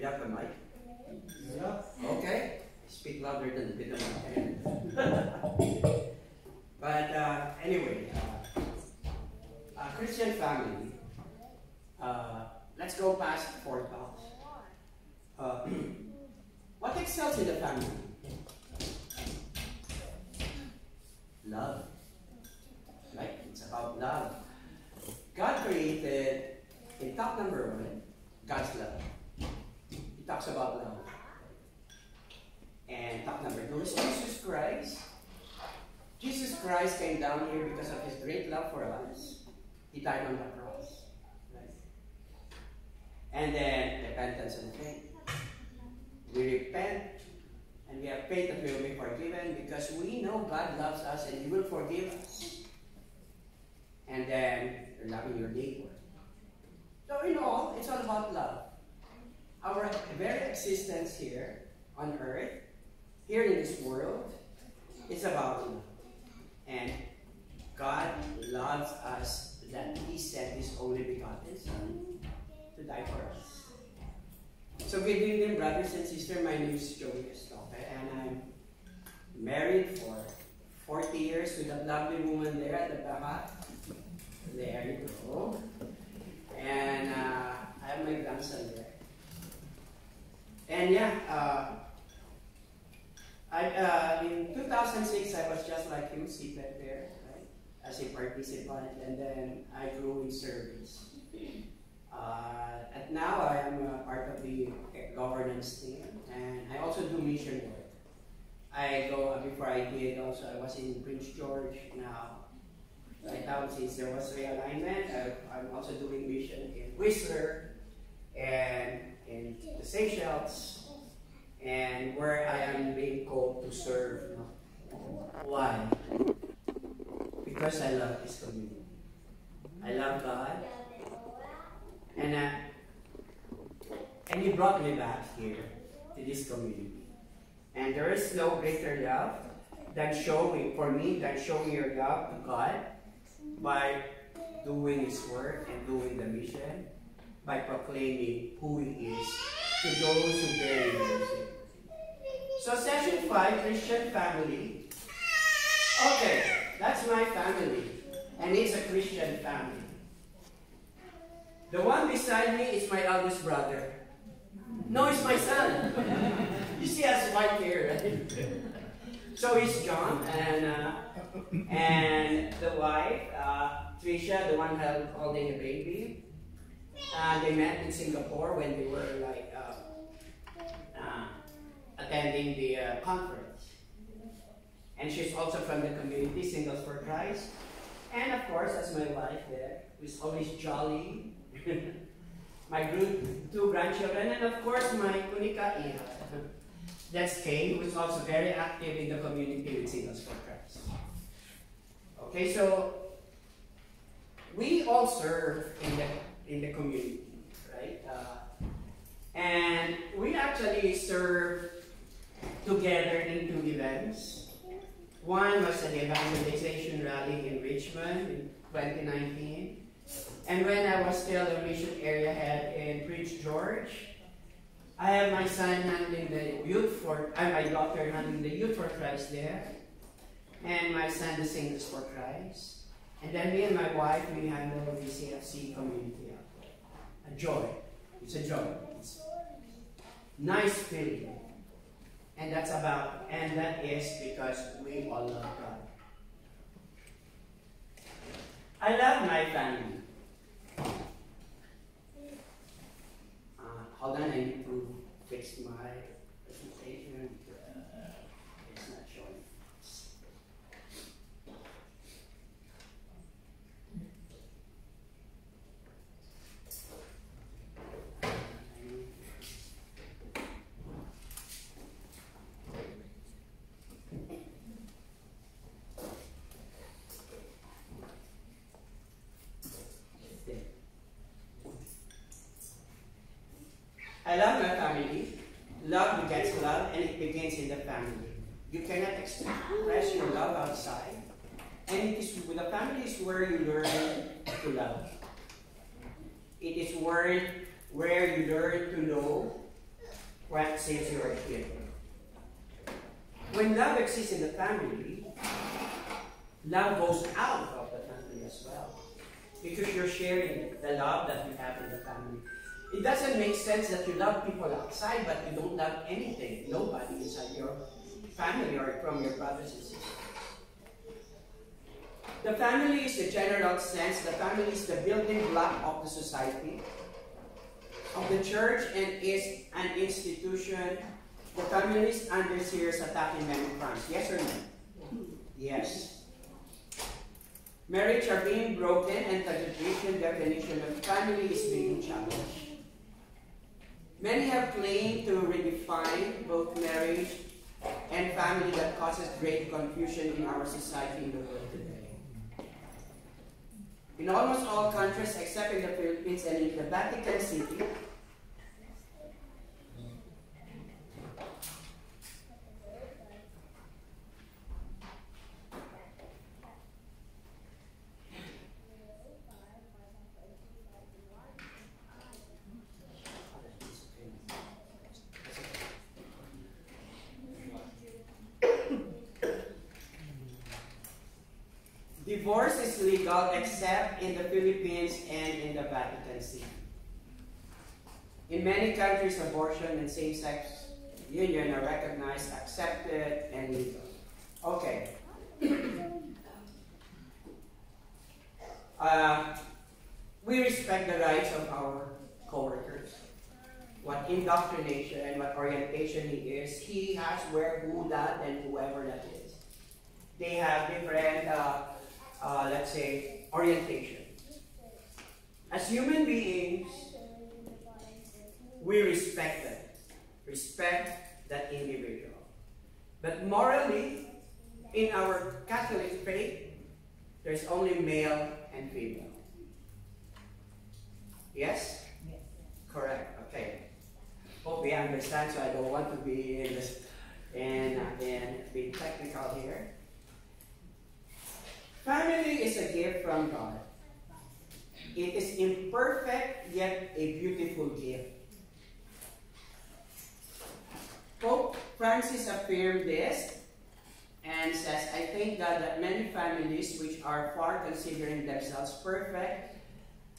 you have the mic? Yeah. Okay. Speak louder than the mic. But anyway, Christian family. Let's go past 4 talks. What excels in the family? Love. Right? It's about love. God created, in talk number 1, God's love. He talks about love. And talk number 2 is Jesus Christ. Jesus Christ came down here because of his great love for us. He died on the cross. Right? And then repentance and faith. We repent and we have faith that we will be forgiven because we know God loves us and he will forgive us. And then you're loving your neighbor. So in all, it's all about love. Our very existence here on earth, here in this world, it's about love. And God loves us that he sent his only begotten Son to die for us. So good evening, brothers and sisters. My name is Joey Estope, and I'm married for 40 years with that lovely woman there at the back. There you go. And I have my grandson there. And yeah, in 2006, I was just like you, seated there, right, as a participant, and then I grew in service. And now I am part of the governance team, and I also do mission work. I go, before I did also, I was in Prince George. Right now, since there was realignment, I'm also doing mission in Whistler and in the Seychelles, and where I am being called to serve. Why? Because I love this community. I love God. And He brought me back here to this community. And there is no greater love than showing your love to God by doing His work and doing the mission, by proclaiming who He is to those who bear His mercy. So session 5, Christian family. Okay, that's my family, and it's a Christian family. The one beside me is my eldest brother. No, it's my son. You see us white hair, right? So he's John, and the wife, Tricia, the one holding a baby. They met in Singapore when they were like attending the conference. And she's also from the community, Singles for Christ. And of course, that's my wife there, who's always jolly. My two grandchildren, and of course my kunika iha. That's Kay, who is also very active in the community with Singles for Christ. Okay, so we all serve in the community, right? And we actually serve together in 2 events. One was an evangelization rally in Richmond in 2019. And when I was still a mission area head in Prince George, I have my son handling the youth my daughter handling the Youth for Christ there, and my son the Singles for Christ. And then me and my wife, we handle the CFC community. A joy. It's a joy. It's nice feeling. And that is because we all love God. I love my family. Hold on, I need to fix my presentation. It's not showing. I love my family. Love begets love, and it begins in the family. You cannot express your love outside. And the family is where you learn to love. It is where you learn to know since you are a kid. When love exists in the family, love goes out of the family as well. Because you're sharing the love that you have in the family. It doesn't make sense that you love people outside, but you don't love anything, nobody inside your family or from your brothers and sisters. The family is the general sense. The family is the building block of the society, of the church, and is an institution. The family is under serious attack in many fronts. Yes or no? Yes. Marriage are being broken, and the traditional definition of family is being challenged. Many have claimed to redefine both marriage and family that causes great confusion in our society in the world today. In almost all countries except in the Philippines and in the Vatican City, divorce is legal except in the Philippines and in the Vatican City. In many countries, abortion and same-sex union are recognized, accepted, and legal. Okay. We respect the rights of our co-workers. What indoctrination and what orientation he has, where, who, that, and whoever that is. They have different let's say, orientation. As human beings, we respect them. Respect that individual. But morally, in our Catholic faith, there's only male and female. Yes? Yes. Correct. Okay. Hope we understand, so I don't want to be in this and be technical here. Family is a gift from God. It is imperfect, yet a beautiful gift. Pope Francis affirmed this and says, I thank God that many families which are far considering themselves perfect,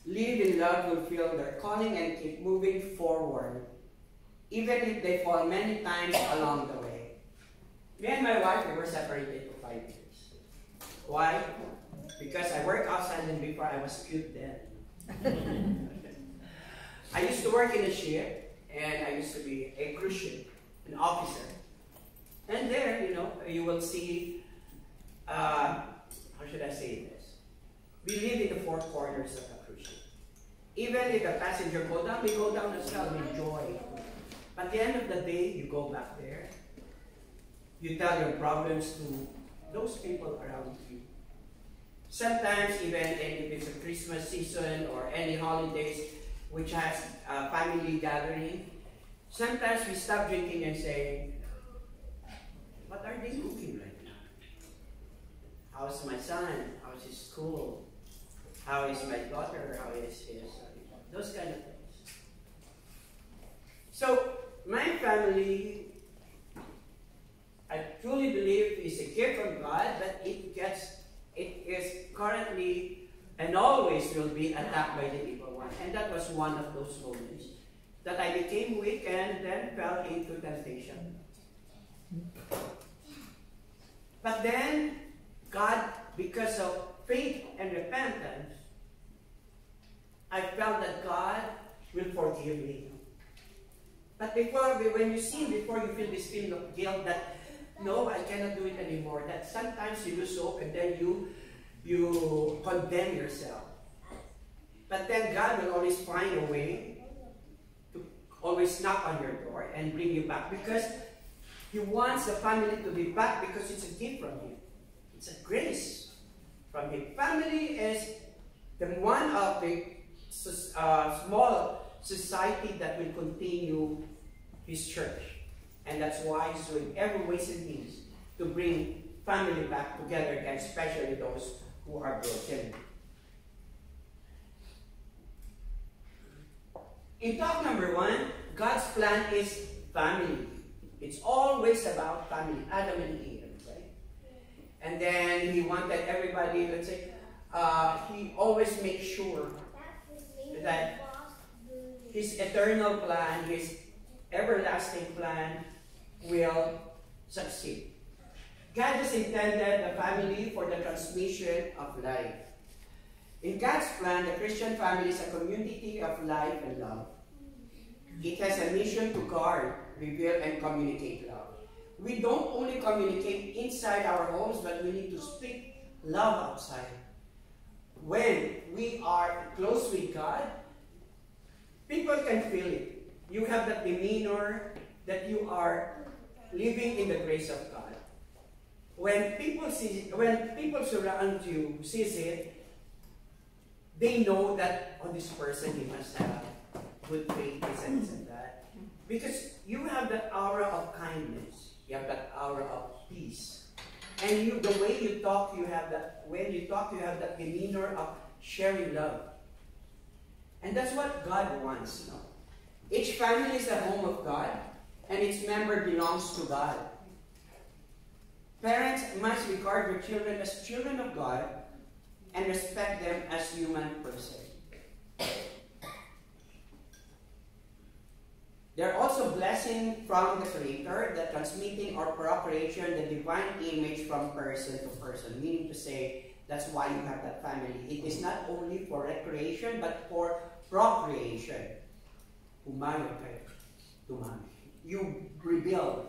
live in love, fulfill their calling, and keep moving forward, even if they fall many times along the way. Me and my wife, we were separated for 5 years. Why? Because I worked outside and before I was cute then. I used to work in a ship, and I used to be a cruise ship, an officer. And there, you will see, how should I say this? We live in the four corners of a cruise ship. Even if the passenger go down, we go down as well, we enjoy. But at the end of the day, you go back there, you tell your problems to those people around you. Sometimes even if it's a Christmas season or any holidays which has a family gathering, sometimes we stop drinking and say, what are they cooking right now? How's my son? How's his school? How is my daughter? How is his? Those kind of things. So my family, I truly believe, is a gift from God, but it is currently and always will be attacked by the evil one. And that was one of those moments that I became weak and then fell into temptation. But then God, because of faith and repentance, I felt that God will forgive me. But when you sin, before you feel this feeling of guilt that no, I cannot do it anymore. That sometimes you lose hope and then you condemn yourself. But then God will always find a way to always knock on your door and bring you back, because He wants the family to be back, because it's a gift from Him. It's a grace from Him. Family is the one of the small society that will continue His church. And that's why He's doing every ways and means to bring family back together again, especially those who are broken. In talk number 1, God's plan is family. It's always about family. Adam and Eve, right? And then he wanted everybody, let's say, he always makes sure that his eternal plan, his everlasting plan will succeed. God has intended the family for the transmission of life. In God's plan, the Christian family is a community of life and love. It has a mission to guard, reveal, and communicate love. We don't only communicate inside our homes, but we need to speak love outside. When we are close with God, people can feel it. You have that demeanor that you are living in the grace of God. When people surround you sees it, they know that, oh, this person, he must have good faith, this and that. Because you have that aura of kindness. You have that aura of peace. And the way you talk, when you talk, you have that demeanor of sharing love. And that's what God wants. You know? Each family is a home of God, and its member belongs to God. Parents must regard their children as children of God and respect them as human persons. They're also blessing from the Creator, the transmitting or procreation, the divine image from person to person. Meaning to say, that's why you have that family. It is not only for recreation, but for procreation. You rebuild,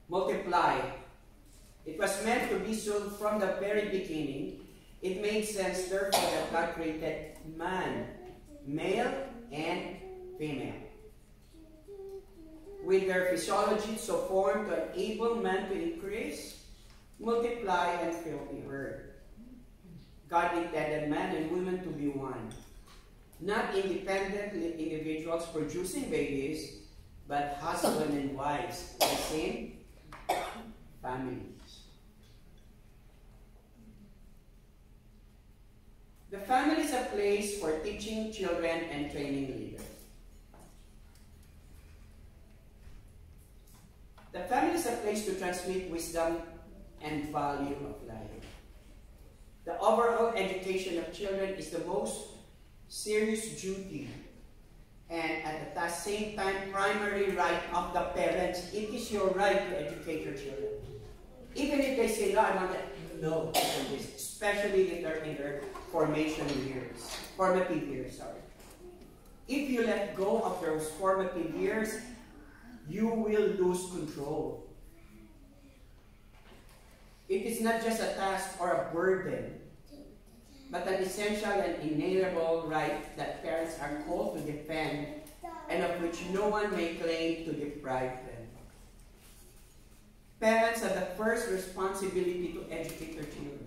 multiply. It was meant to be so from the very beginning. It made sense, therefore, that God created man, male and female, with their physiology so formed to enable man to increase, multiply, and fill the earth. God intended man and woman to be one, not independent individuals producing babies, but husband and wives, the same families. The family is a place for teaching children and training leaders. The family is a place to transmit wisdom and value of life. The overall education of children is the most serious duty and at the same time primary right of the parents. It is your right to educate your children. Even if they say, no, I want that. No, especially if they're in their formative years. If you let go of those formative years, you will lose control. It is not just a task or a burden, but an essential and inalienable right that parents are called to defend and of which no one may claim to deprive them. Parents have the first responsibility to educate their children.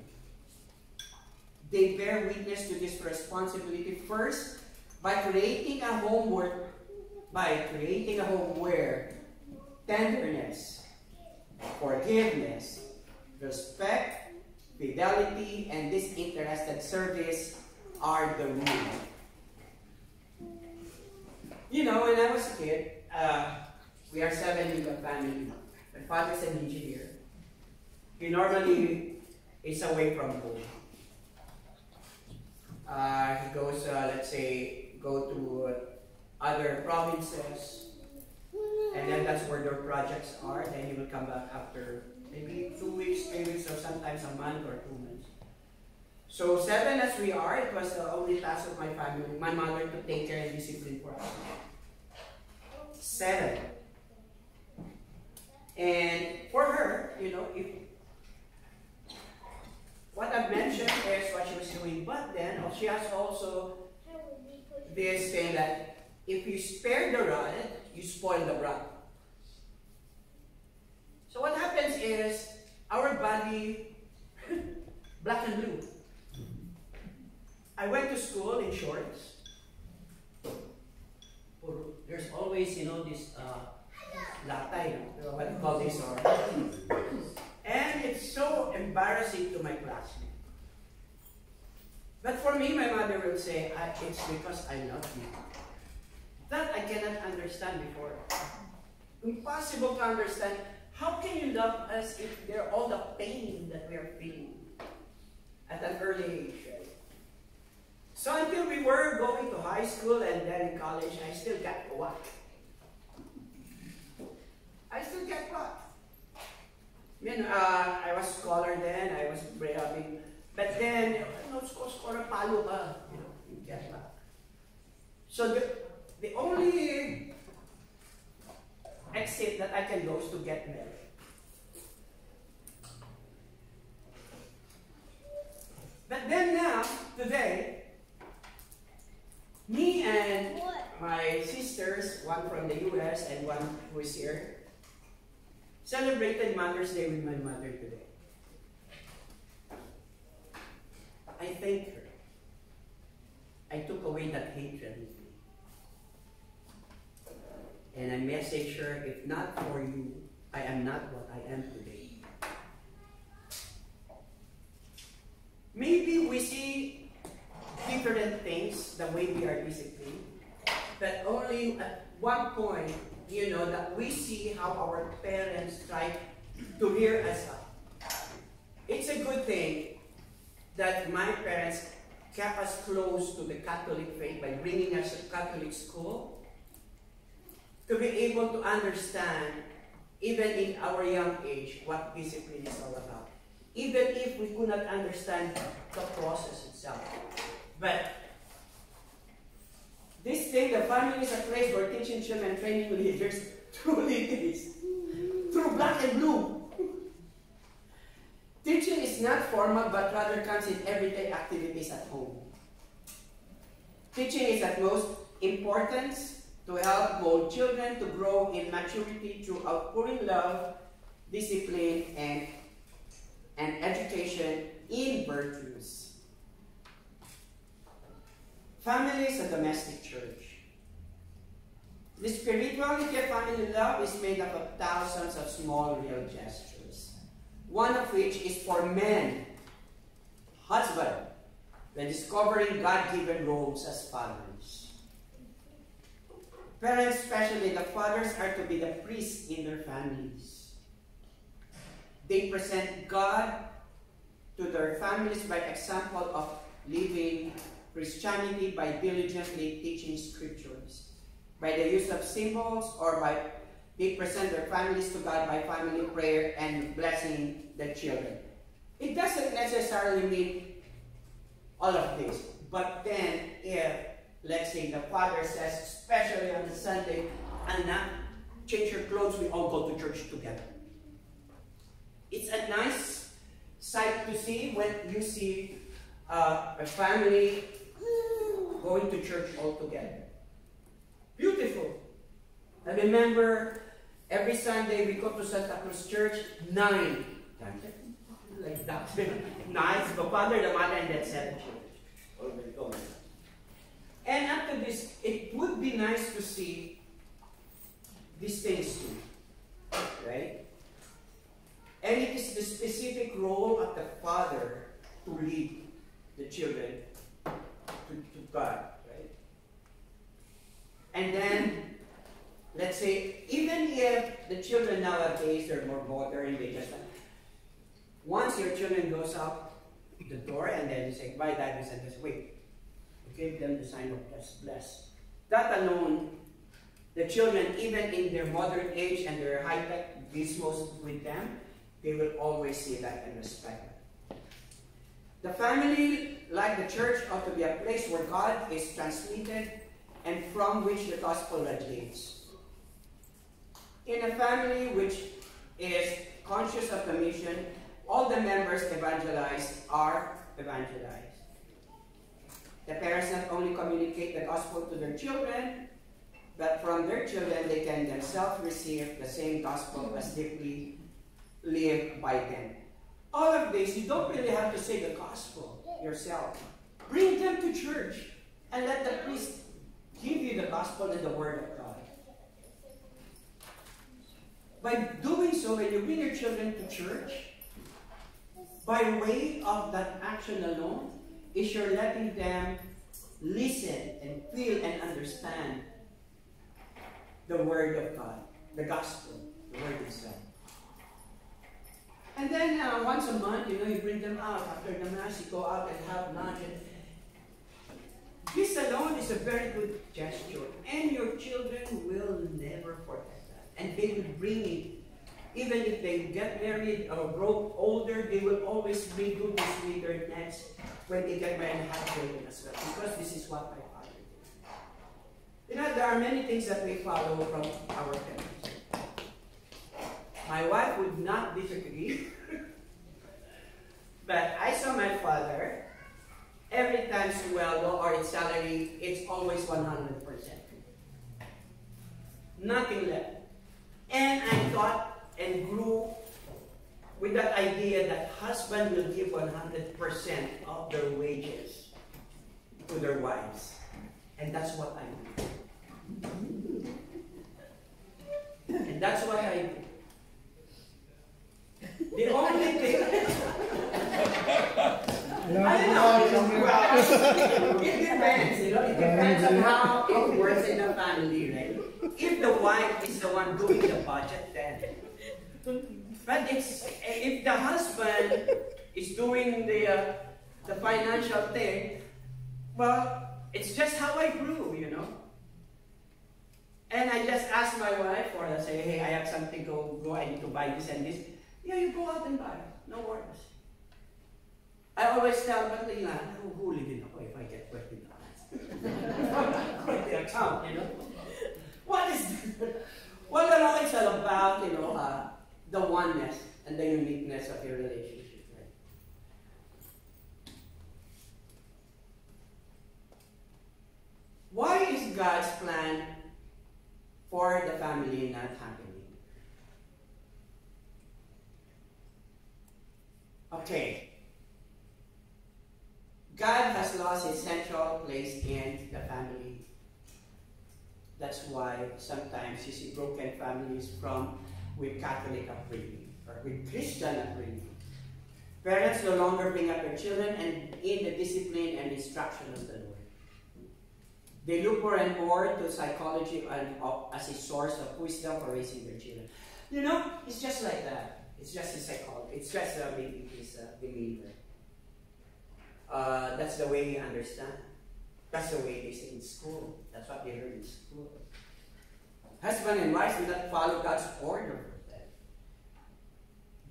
They bear witness to this responsibility first by creating a home where tenderness, forgiveness, respect, fidelity, and disinterested service are the rule. You know, when I was a kid, we are 7 in the family. My father's an engineer. He normally is away from home. He goes, let's say, go to other provinces, and then that's where their projects are. Then he will come back after maybe 2 weeks, 3 weeks, or sometimes a month or 2 months. So 7 as we are, it was the only task of my family, my mother, to take care and discipline for us. 7. And for her, you know, what I've mentioned is what she was doing, but then she has also this thing that if you spare the rod, you spoil the broth. So what happens is our body, black and blue. I went to school in shorts. There's always, you know, this latay, what you call this, and it's so embarrassing to my classmates. But for me, my mother will say, it's because I love you. That I cannot understand before. impossible to understand. How can you love us if there are all the pain that we are feeling at an early age, right? So until we were going to high school and then in college, I still got what? I still get what? I was scholar then, I was but then, scholar palo ka, you get what? So the only exit that I can go is to get married. But then now, today, me and my sisters, one from the US and one who is here, celebrated Mother's Day with my mother today. I thank her. I took away that hatred with me. And I message her, if not for you, I am not what I am today. Maybe we see different things the way we are disciplined, but only at one point, that we see how our parents try to rear us up. It's a good thing that my parents kept us close to the Catholic faith by bringing us to Catholic school, to be able to understand, even in our young age, what discipline is all about. Even if we could not understand the process itself. But this thing, the family is a place where teaching children and training leaders truly is. Through black and blue. Teaching is not formal, but rather comes in everyday activities at home. Teaching is at most importance to help mold children to grow in maturity through outpouring love, discipline, and education in virtues. Family is a domestic church. The spirituality of family love is made up of thousands of small real gestures, one of which is for men, husband, the discovering God-given roles as fathers. Parents, especially the fathers, are to be the priests in their families. They present God to their families by example of living Christianity by diligently teaching scriptures, by the use of symbols, or they present their families to God by family prayer and blessing the children. It doesn't necessarily mean all of this, but then if, let's say, the father says, especially on the Sunday, "Anak, change your clothes, we all go to church together." It's a nice sight to see when you see a family going to church all together. Beautiful. I remember every Sunday we go to Santa Cruz Church, 9 times. Like that. 9, the father, the mother, and then 7 children. And after this, it would be nice to see these things too. Right? And it is the specific role of the father to lead the children to God, right? And then, let's say, even if the children nowadays, they're more modern, they just, once your children goes out the door and then you say, "Bye, Dad," and just wait. You give them the sign of bless. That alone, the children, even in their modern age and their high-tech gizmos with them, they will always see that and respect it. The family, like the church, ought to be a place where God is transmitted and from which the gospel radiates. In a family which is conscious of the mission, all the members evangelized are evangelized. The parents not only communicate the gospel to their children, but from their children they can themselves receive the same gospel as deeply lived by them. All of this, you don't really have to say the gospel yourself. Bring them to church and let the priest give you the gospel and the word of God. By doing so, when you bring your children to church, by way of that action alone, is you're letting them listen and feel and understand the word of God. the gospel, the word itself. And then once a month, you bring them out after the mass, you go out and have lunch. And this alone is a very good gesture, and your children will never forget that. And they will bring it, even if they get married or grow older, they will always bring goodness with their necks when they get married and have children as well, because this is what my father did. There are many things that we follow from our parents. My wife would not disagree, but I saw my father, every time sweldo or its salary, it's always 100%. Nothing left. And I thought and grew with that idea that husband will give 100% of their wages to their wives. And that's what I do. And that's what I do. The only thing... I don't know, well, it depends, it depends on how it works in the family, right? If the wife is the one doing the budget, then. But if the husband is doing the financial thing, well, it's just how I grew, And I just ask my wife, or I say, hey, I have something to go, I need to buy this and this. Yeah, you go out and buy it. No worries. I always tell Matilda, nahuhuli din ako if I get $20. The account, What is well, it's all about, the oneness and the uniqueness of your relationship, right? Why is God's plan for the family not happening? Okay. God has lost his central place in the family. That's why sometimes you see broken families with Catholic upbringing or with Christian upbringing. Parents no longer bring up their children and in the discipline and instruction of the Lord. They look more and more to psychology as a source of wisdom for raising their children. It's just like that. It's just a psychology. It's just maybe he's a believer. That's the way he understands. That's the way they say in school. That's what they heard in school. Husband and wife do not follow God's order for them.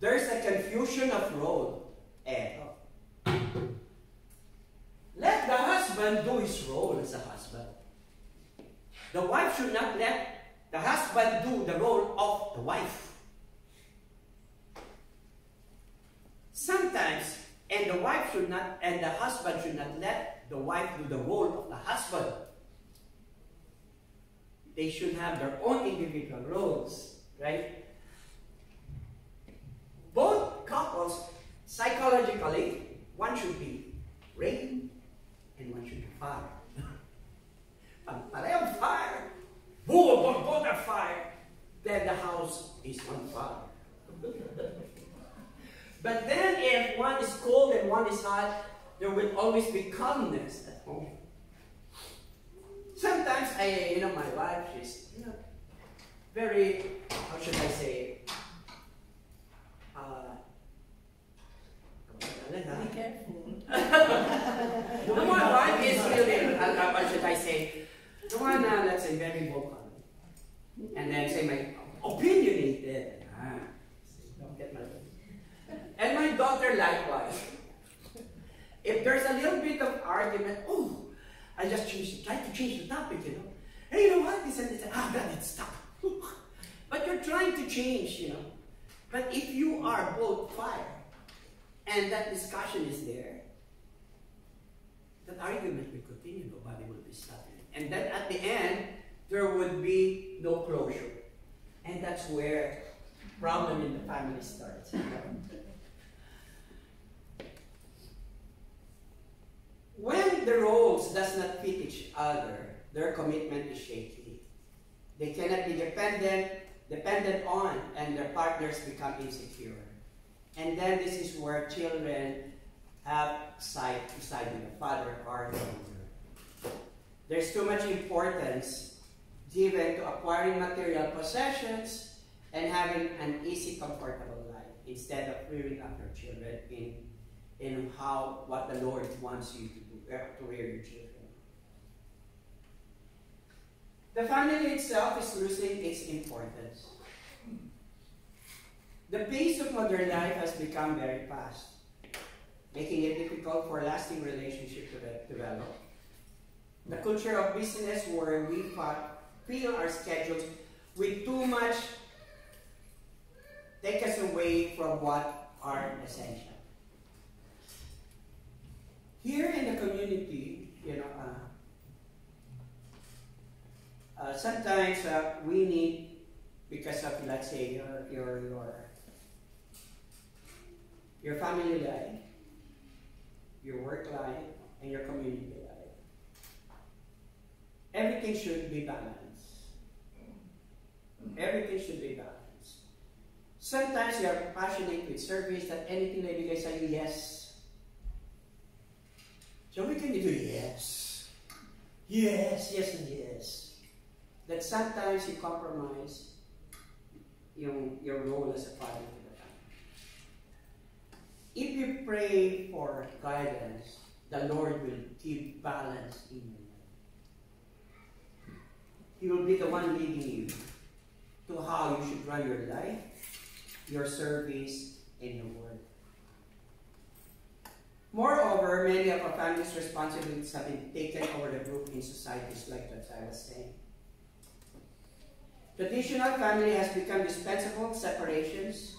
There's a confusion of role. Let the husband do his role as a husband. The wife should not let the husband do the role of the wife. Sometimes, and the husband should not let the wife do the role of the husband. They should have their own individual roles, right? Both couples, psychologically, one should be rain and one should be fire. Parehong fire, both are fire, then the house is on fire. But then if one is cold and one is hot, there will always be calmness at home. Sometimes my wife, she's, very, how should I say, be careful. My wife is really, how should I say, the one, let's say, very vocal. And then say my opinionated. Don't get my And my daughter likewise. If there's a little bit of argument, I just try to change the topic, Hey, you know what? This and this. God, it's stop. But you're trying to change, But if you are both fire, and that discussion is there, that argument will continue. Nobody will be stopping. And then at the end, there would be no closure. And that's where problem in the family starts. When the roles does not fit each other, their commitment is shaky. They cannot be dependent on, and their partners become insecure. And then this is where children have to side with the father or the mother. There's too much importance given to acquiring material possessions and having an easy, comfortable life instead of rearing up your children in what the Lord wants you to do, to rear your children. The family itself is losing its importance. The pace of modern life has become very fast, making it difficult for lasting relationships to develop. The culture of business where we fill our schedules with too much take us away from what are essential. Here in the community, sometimes we need, because of, let's say, your family life, your work life, and your community life. Everything should be balanced. Everything should be balanced. Sometimes you are passionate with service that anything that you guys say yes. So we can do yes. Yes, yes, and yes. That sometimes you compromise your role as a father to the family. If you pray for guidance, the Lord will give balance in your life. He will be the one leading you to how you should run your life, your service, and your work. Moreover, many of our family's responsibilities have been taken over the group in societies like that I was saying. Traditional family has become dispensable separations.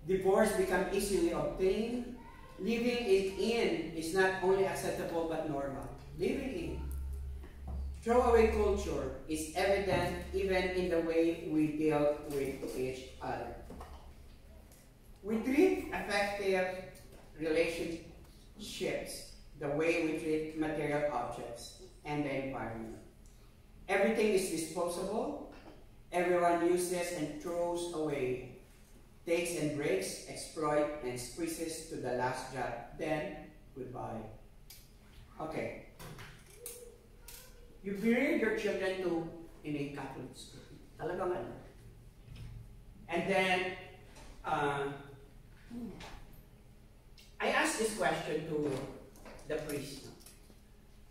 Divorce become easily obtained. Living in is not only acceptable but normal. Living in. Throwaway culture is evident even in the way we deal with each other. We treat affective relationships the way we treat material objects and the environment. Everything is disposable. Everyone uses and throws away, takes and breaks, exploits and squeezes to the last drop. Then, goodbye. Okay. You bring your children in a Catholic school. Talagang ano. And then, I asked this question to the priest.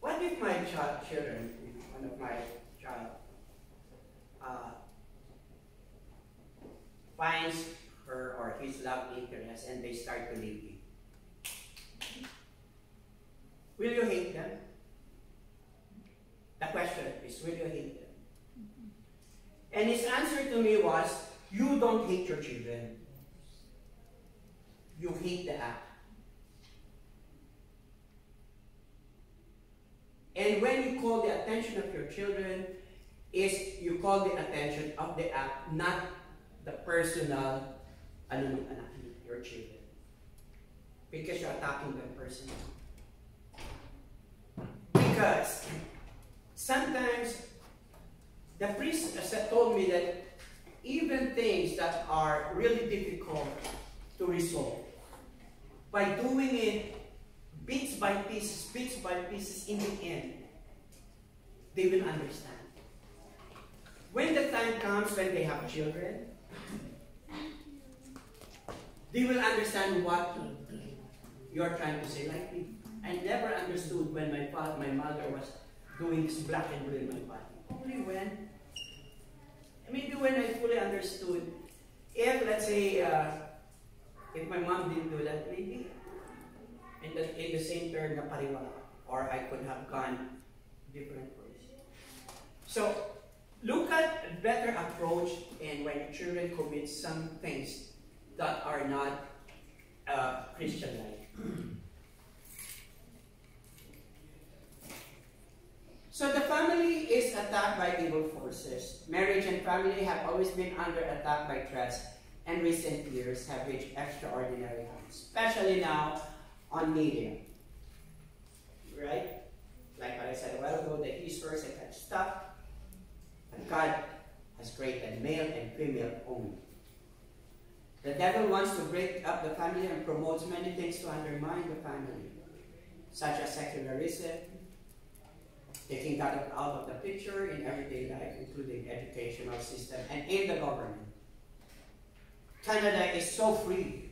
What if my children, one of my child, finds her or his love interest and they start to leave you? Will you hate them? The question is, will you hate them? And his answer to me was, you don't hate your children. You hate the act. And when you call the attention of your children, you call the attention of the act, not the personal your children. Because you're attacking them personally. Because sometimes the priest told me that even things that are really difficult to resolve, by doing it bits by pieces, in the end, they will understand. When the time comes when they have children, they will understand what you're trying to say. Like me, I never understood when my mother was doing this black and blue in my body. Only maybe when I fully understood. If, let's say, if my mom didn't do that, maybe in the same term na pariwala, or I could have gone different ways. So, look at a better approach and when your children commit some things that are not Christian-like. So the family is attacked by evil forces. Marriage and family have always been under attack by threats, and recent years have reached extraordinary heights, especially now on media. Right? Like what I said a while ago, the Easters and that stuff. And God has created male and female only. The devil wants to break up the family and promotes many things to undermine the family, such as secularism, taking God out of the picture in everyday life, including educational system and in the government. Canada is so free.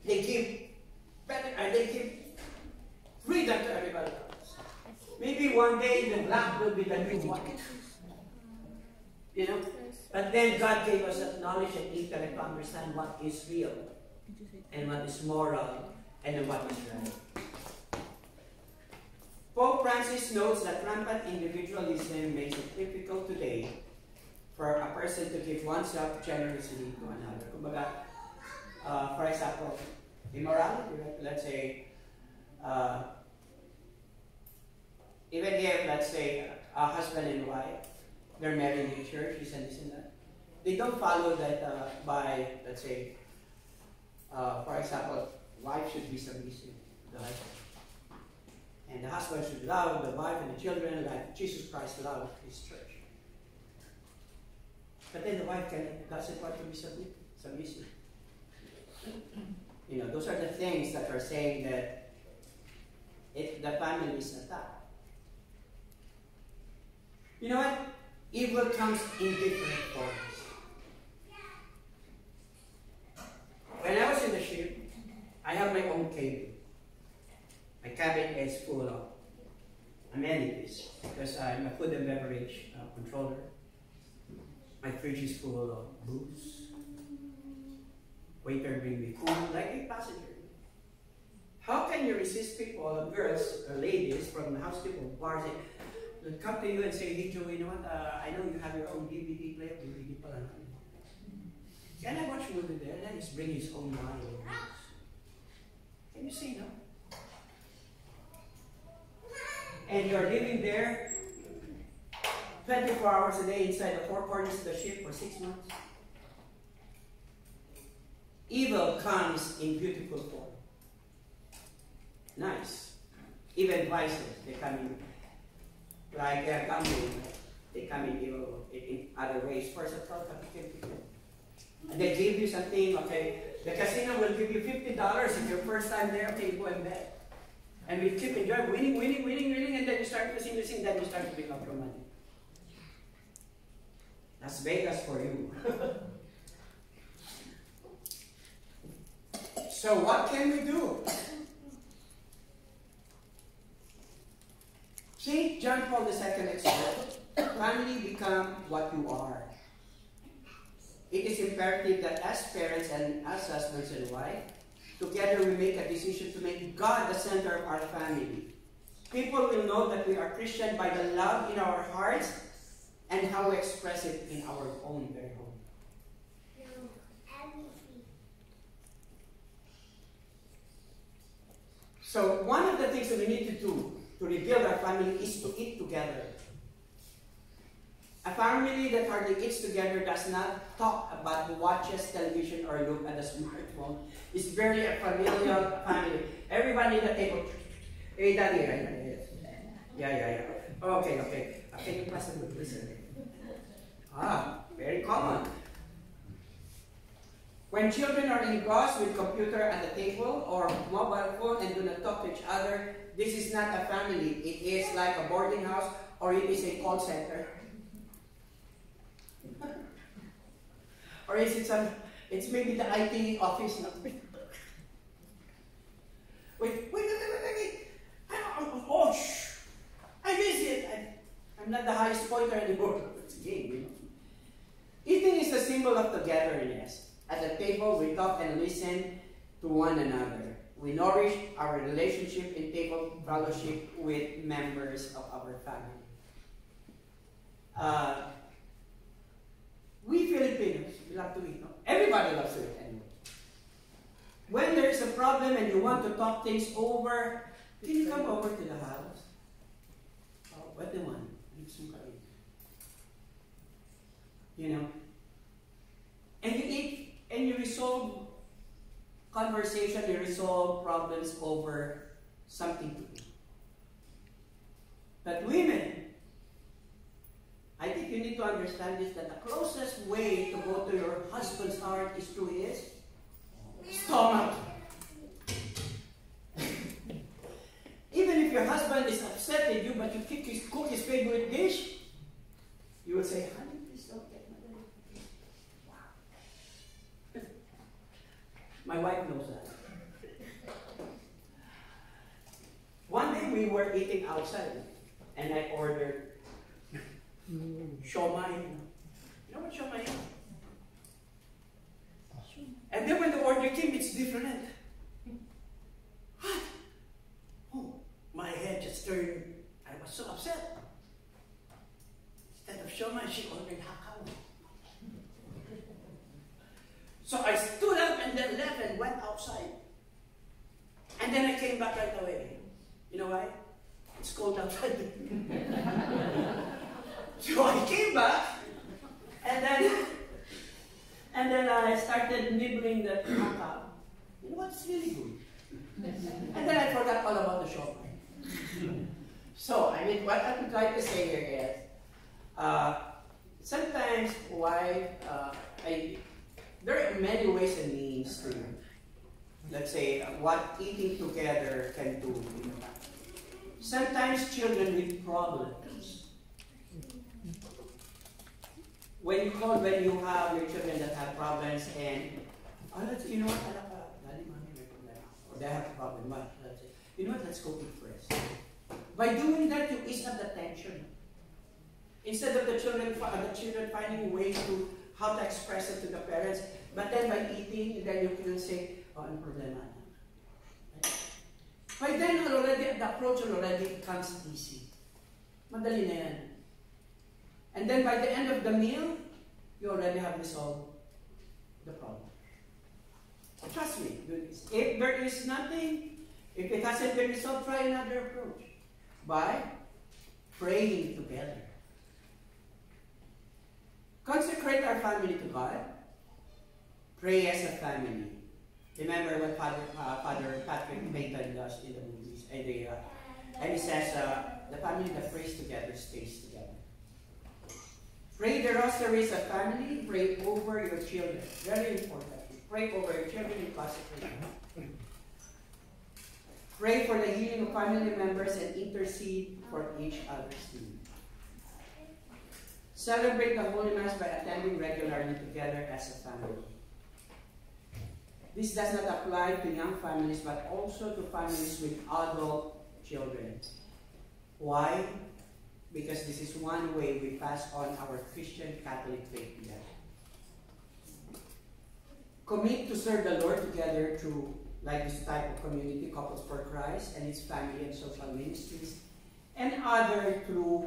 They give freedom to everybody else. Maybe one day the black will be the new white. You know? But then God gave us that knowledge and intellect to understand what is real and what is moral and what is right. Pope Francis notes that rampant individualism makes it difficult today for a person to give oneself generously to another. Kumbaga, for example, immorality, let's say, even if, let's say, a husband and wife, they're married in church, this and that, they don't follow that by, let's say, for example, wife should be submissive to the husband. And the husband should love the wife and the children like Jesus Christ loved his church. But then the wife doesn't want to be submissive. You know, those are the things that are saying that the family is attacked. You know what? Evil comes in different forms. When I was in the ship, I have my own cabin. My cabin is full of amenities because I'm a food and beverage controller. My fridge is full of booze. Waiter bring me food like a passenger. How can you resist people, girls, ladies from the housekeeping bars that come to you and say, "Hey Joe, you know what? I know you have your own DVD player. Can I watch a movie there?" Then he's bring his own wine. Can you say no? And you're living there 24 hours a day inside the four corners of the ship for 6 months. Evil comes in beautiful form. Nice. Even vices, they come in. Like they come in evil in other ways. First of all, and they give you something, okay. The casino will give you $50 if your first time there, okay, you go and bet. And we keep enjoying winning, and then you start losing, then you start to pick up your money. Las Vegas for you. So what can we do? St. John Paul II explained, family become what you are. It is imperative that as parents and as husbands and wives, together we make a decision to make God the center of our family. People will know that we are Christian by the love in our hearts and how we express it in our own very home. So one of the things that we need to do to rebuild our family is to eat together. A family that hardly eats together does not talk about who watches television or look at a smartphone. It's very a familial family. Everybody at the table. Hey, daddy. Yeah. Okay. Can you pass the book, please? Very common. When children are engrossed with computer at the table or mobile phone and do not talk to each other, this is not a family. It is like a boarding house or it is a call center. Or is it it's maybe the IT office now. Wait. Oh, shh. I miss it. I'm not the highest pointer anymore. It's a game, you know. Eating is a symbol of togetherness. At the table, we talk and listen to one another. We nourish our relationship in table fellowship with members of our family. We Filipinos, we love to eat. No? Everybody loves to eat anyway. When there's a problem and you want to talk things over, can you come over to the house? What do you want? You know? And you eat and you resolve conversation, you resolve problems over something to eat. But women, I think you need to understand this, that the closest way to go to your husband's heart is through his stomach. Even if your husband is upset upset with you, but you cook his favorite dish, you will say, honey, please don't get mad at me. Wow. My wife knows that. One day we were eating outside, and I ordered siomai. You know what siomai is? And then when the order came, it's different. What? Oh, my head just turned. I was so upset. Instead of siomai, she ordered hakao. So I stood up and then left and went outside. And then I came back right away. You know why? It's cold outside. So I came back, and then I started nibbling the hakao. You know what's really good? And then I forgot all about the siomai. So, I mean, what I'm trying to say here is, sometimes why there are many ways and means to, let's say, what eating together can do. You know. Sometimes children with problems. When you have your children that have problems and, you know what, daddy, mommy, may problema. Or they have a problem, but you know what, let's go eat first. By doing that, you ease up the tension. Instead of the children finding ways to how to express it to the parents, but then by eating, then you can say, oh, ano problema na. Right? By then, already, the approach already becomes easy. Madali na yan. And then by the end of the meal, you already have resolved the problem. Trust me, if there is nothing, if it hasn't been resolved, try another approach. By praying together. Consecrate our family to God. Pray as a family. Remember what Father Patrick Mason does in the movies. And he says, the family that prays together stays together. Pray the rosary as a family. Pray over your children. Very important. Pray over your children in consecration. Pray for the healing of family members and intercede for each other's needs. Celebrate the Holy Mass by attending regularly together as a family. This does not apply to young families, but also to families with adult children. Why? Because this is one way we pass on our Christian Catholic faith to them. Commit to serve the Lord together through like this type of community, Couples for Christ, and its family and social ministries, and other through,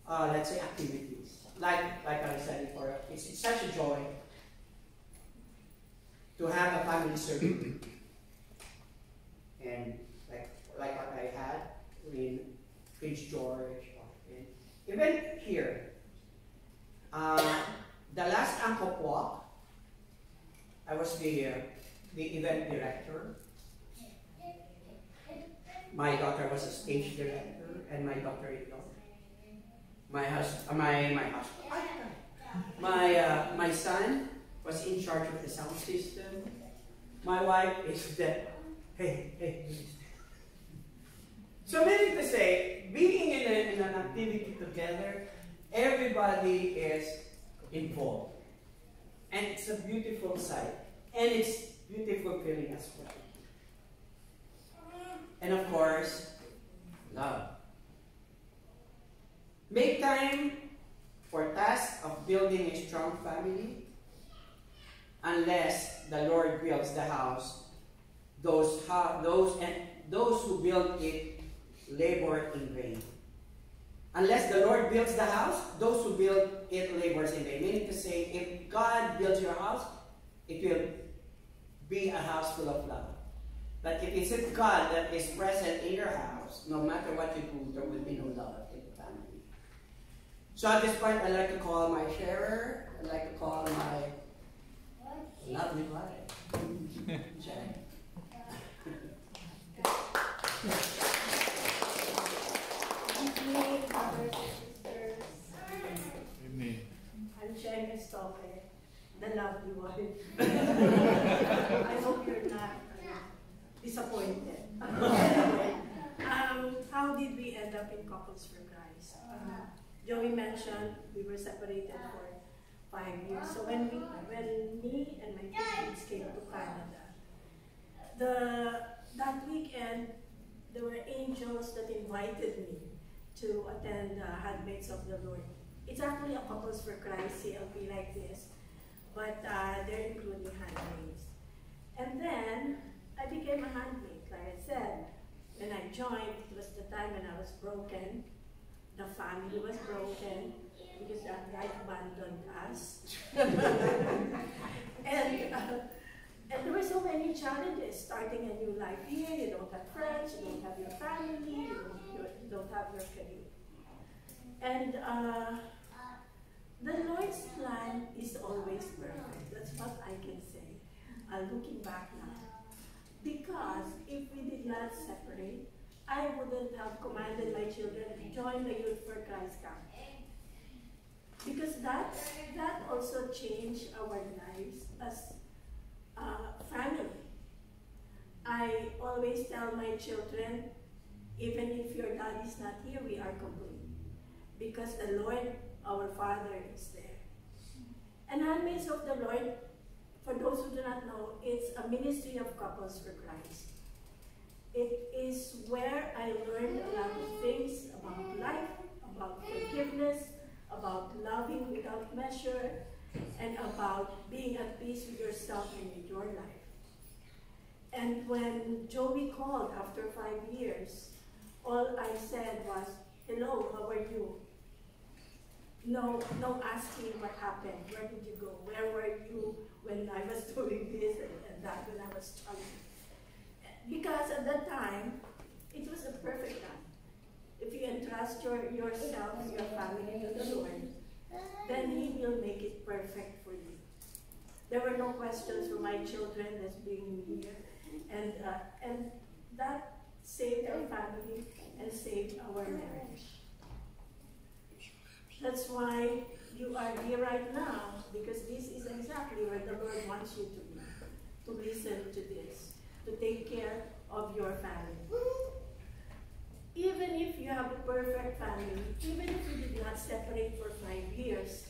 let's say, activities. Like I said before, it's such a joy to have a family serving. And like what I had in Prince George, and even here, the last Angkop Walk, I was the event director. My daughter was a stage director, and my daughter-in-law. My son was in charge of the sound system. My wife is the hey. So meaning to say, being in an activity together, everybody is involved. And it's a beautiful sight. And it's beautiful feeling as well. And of course, love. Make time for task of building a strong family. Unless the Lord builds the house, those who build it labor in vain. Unless the Lord builds the house, those who build it labors in vain. Meaning to say, if God builds your house, it will be a house full of love. But if it's not God that is present in your house, no matter what you do, there will be no love in the family. So at this point, I'd like to call my sharer. I'd like to call my lovely wife. Jen. Evening, brothers and sisters. Amen. I'm Jen Estope, the lovely wife. I hope you're not disappointed. How did we mentioned, we were separated for 5 years. So when me and my two kids came to Canada, that weekend, there were angels that invited me to attend Handmaids of the Lord. It's actually a Couples for Christ CLP like this, but they're including handmaids. And then I became a handmaid, like I said. When I joined, it was the time when I was broken. The family was broken because that guy abandoned us. And there were so many challenges starting a new life here. You don't have friends, you don't have your family, you don't have your career. And the Lord's plan is always perfect. That's what I can say, looking back now. Because if we did not separate, I wouldn't have commanded my children to join the Youth for Christ camp. Because that also changed our lives as family. I always tell my children, even if your dad is not here, we are complete. Because the Lord, our Father, is there. And Handmaids of the Lord, for those who do not know, it's a ministry of Couples for Christ. It is where I learned a lot of things about life, about forgiveness, about loving without measure, and about being at peace with yourself and with your life. And when Joey called after 5 years, all I said was, "Hello, how are you?" No asking what happened. Where did you go? Where were you when I was doing this and that, when I was struggling? Because at that time, it was a perfect time. If you entrust yourself, your family to the Lord, then He will make it perfect for you. There were no questions for my children as being here. And that saved our family and saved our marriage. That's why you are here right now, because this is exactly where the Lord wants you to be, to listen to this, to take care of your family. Even if you have a perfect family, even if you did not separate for 5 years,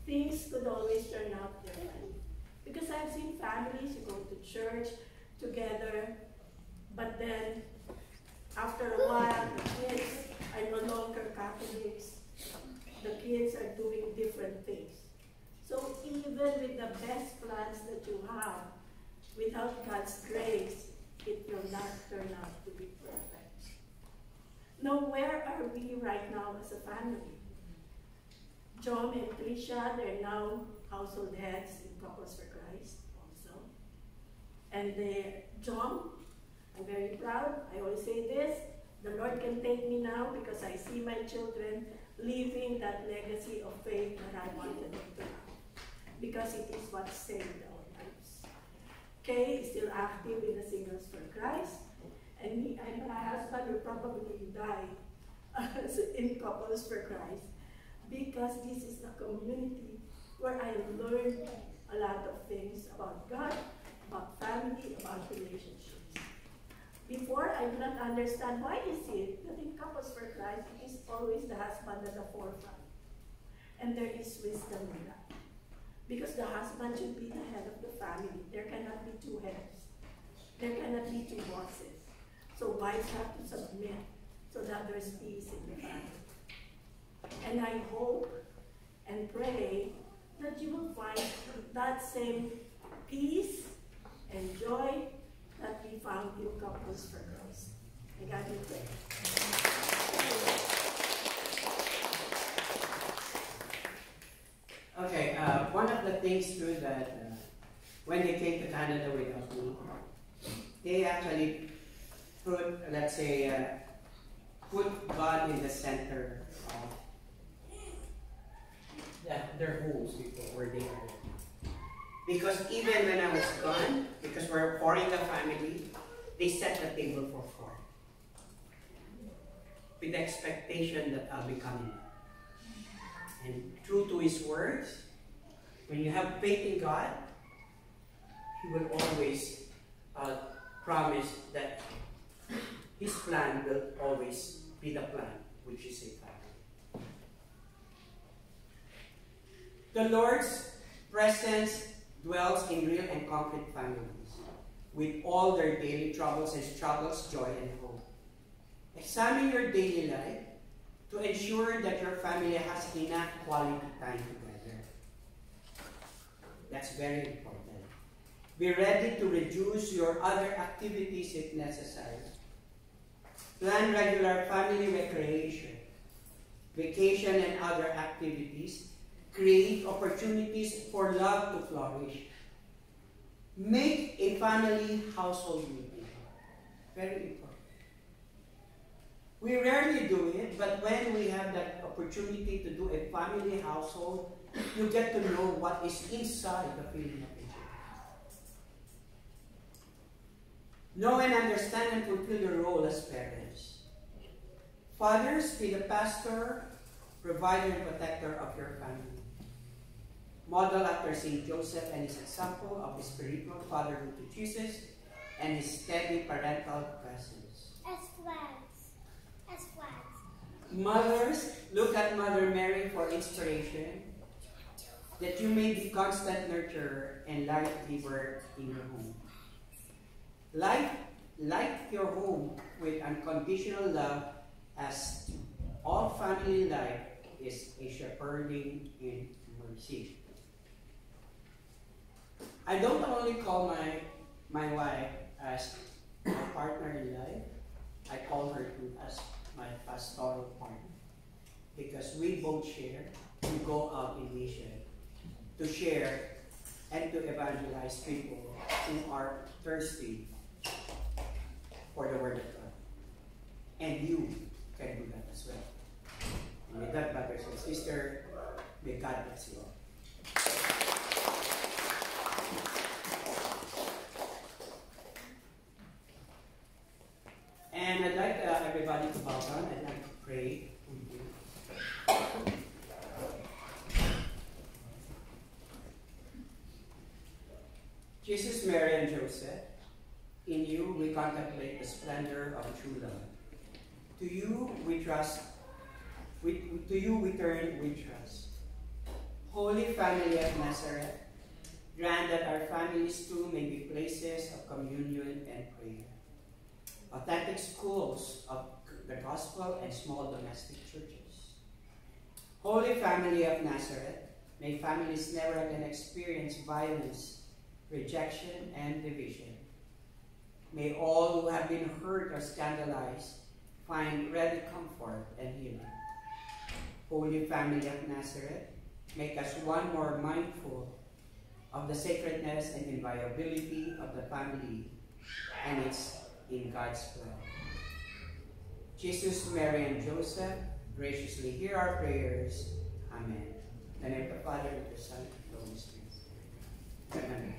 things could always turn out different. Because I've seen families who go to church together, but then after a while, the kids are no longer Catholics. The kids are doing different things. So even with the best plans that you have, without God's grace, it will not turn out to be perfect. Now, where are we right now as a family? John and Tricia, they're now household heads in Couples for Christ also. And John, I'm very proud. I always say this, the Lord can take me now because I see my children leaving that legacy of faith that I wanted them to have. Because it is what saved our lives. Kay is still active in the Singles for Christ. And me and my husband will probably die in Couples for Christ. Because this is a community where I learned a lot of things about God, about family, about relationships. Before, I did not understand why is it that in Couples for Christ, it is always the husband at the forefront. And there is wisdom in that. Because the husband should be the head of the family. There cannot be two heads. There cannot be two bosses. So wives have to submit so that there's peace in the family. And I hope and pray that you will find that same peace and joy that we found in Couples for Christ. I got you pray. Okay, one of the things too that when they came to Canada without me, they actually put, let's say, put God in the center of their homes before where they are. Because even when I was gone, because we're four in the family, they set the table for four. With the expectation that I'll be coming. And true to His words, when you have faith in God, He will always promise that His plan will always be the plan, which is a family. The Lord's presence dwells in real and concrete families, with all their daily troubles and struggles, joy and hope. Examine your daily life to ensure that your family has enough quality time together. That's very important. Be ready to reduce your other activities if necessary. Plan regular family recreation, vacation and other activities. Create opportunities for love to flourish. Make a family household meeting. Very important. We rarely do it, but when we have that opportunity to do a family household, you get to know what is inside the feeling of each other. Know and understand and fulfill your role as parents. Fathers, be the pastor, provider, and protector of your family. Model after St. Joseph and his example of his spiritual fatherhood to Jesus and his steady parental presence. As flags. Mothers, look at Mother Mary for inspiration, that you may be constant nurturer and life giver in your home. Light your home with unconditional love, as all family life is a shepherding in mercy. I don't only call my wife as my partner in life, I call her too as my pastoral partner, because we both share to go out in mission, to share and to evangelize people who are thirsty for the Word of God. And you can do that as well. And with that, brothers and sisters, may God bless you all. And I'd like everybody to bow down. I'd like to pray. Jesus, Mary, and Joseph, in you we contemplate the splendor of true love. To you we trust. To you we turn with trust. Holy Family of Nazareth, grant that our families too may be places of communion and prayer, authentic schools of the gospel and small domestic churches. Holy Family of Nazareth, may families never again experience violence, rejection, and division. May all who have been hurt or scandalized find ready comfort and healing. Holy Family of Nazareth, make us one more mindful of the sacredness and inviolability of the family and its in God's plan. Jesus, Mary, and Joseph, graciously hear our prayers. Amen. In the name of the Father, and the Son, and the Holy Spirit. Amen.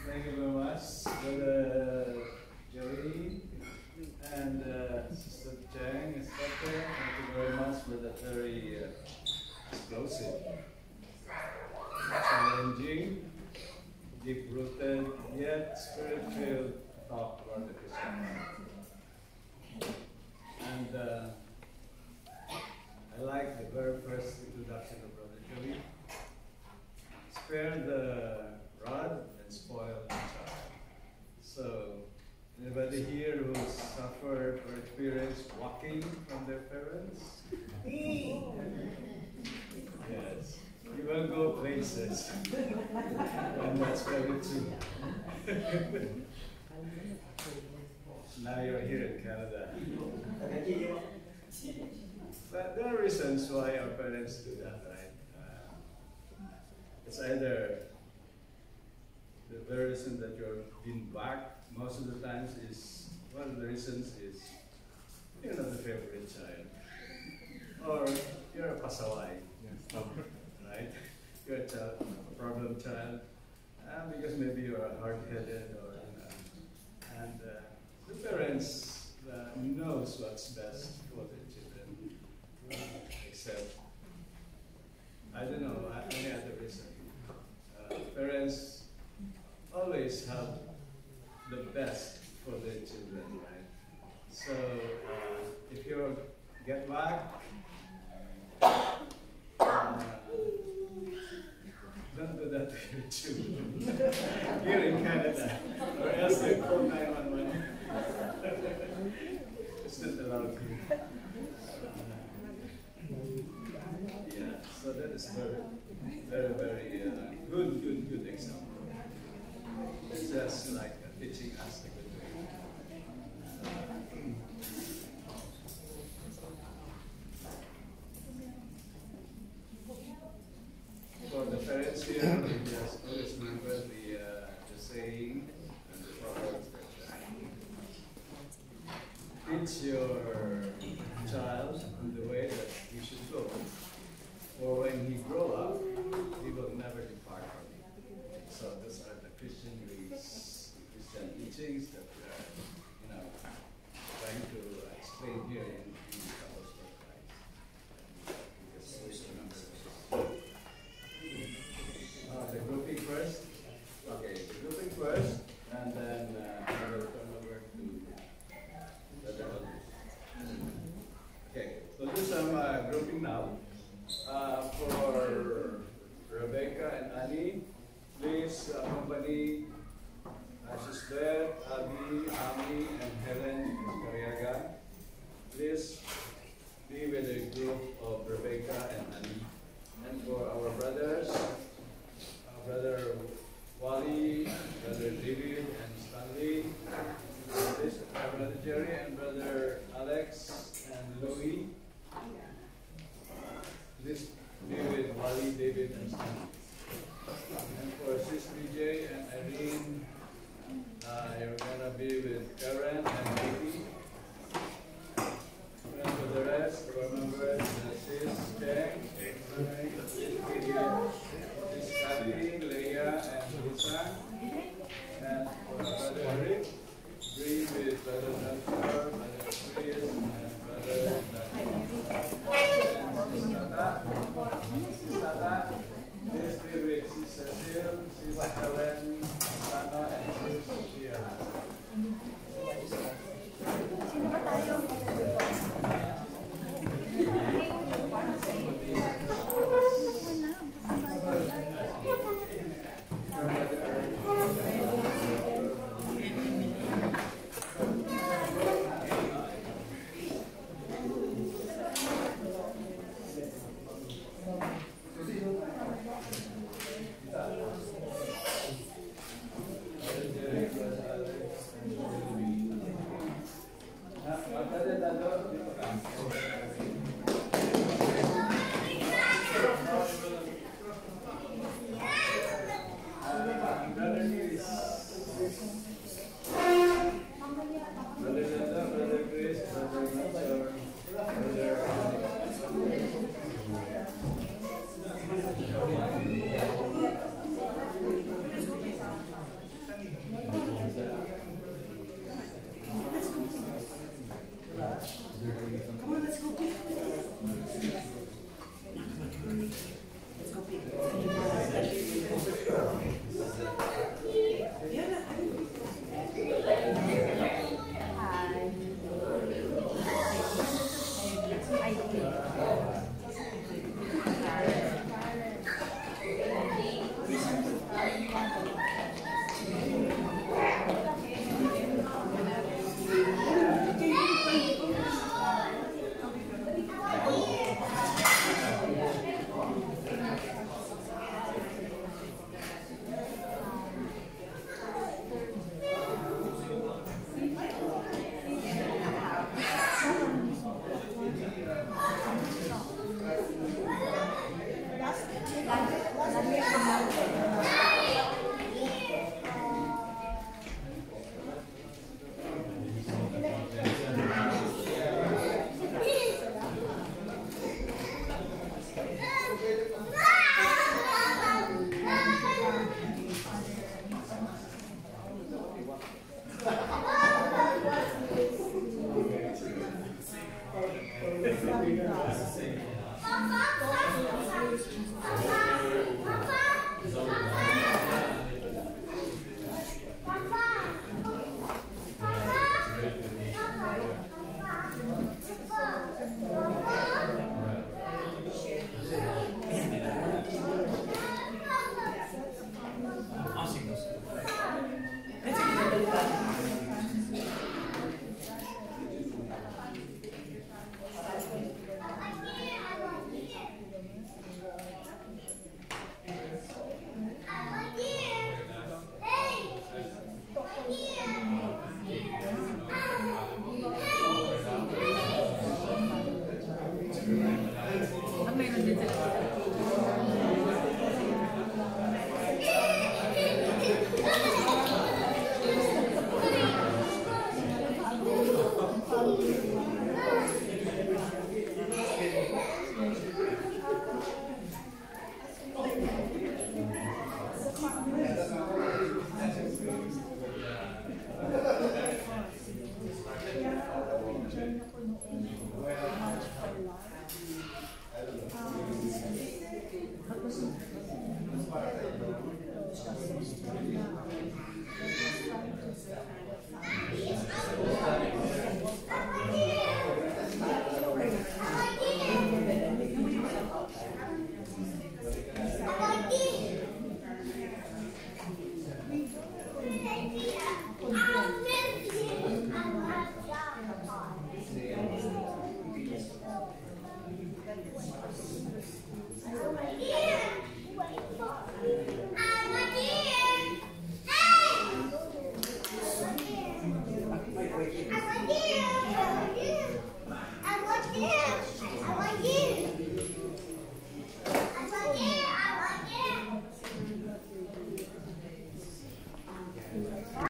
Thank you very much, Brother Joey and Sister Chang, Instructor. Thank you very much for that very explosive, challenging, deep-rooted, yet spirit-filled talk about the Christian life. And I like the very first introduction of Brother Joey. Spare the rod and spoil the child. So, anybody here who suffered or experienced walking from their parents? Yes, you will go places. And that's very true. Now you're here in Canada. But there are reasons why our parents do that, right? It's either the very reason that you're being whacked most of the times is, one of the reasons is you're not the favorite child. Or you're a pasaway, right? You're a problem child, because maybe you're hard-headed, or and the parents knows what's best for their children, except I don't know any other reason. Parents always have the best for their children, right? So if you get back, don't do that to your children here in Canada, or else they call 911. It's not allowed to. Yeah, so that is very good example. It's just like teaching us the good way. For the parents here, we just always remember the saying and the proverbs that teach your child in the way that he should go. For when he grow up, he will never depart from it. So those are the Christian teachings that we are, trying to explain here in the Gospel of Christ. Because always remember the grouping first. Okay, the grouping first, and then I will turn over to the other. Okay, so do some grouping now. For Rebecca and Annie, please accompany Sister Abby, Ami, and Helen Cariaga. Please be with a group of Rebecca and Annie. And for our brothers, Brother Wally, Brother David and Stanley, please, Brother Jerry and Brother Alex and Louie. Please be with Wally, David, and Stanley. And for Sis BJ and Irene, you're going to be with Karen and Vicky.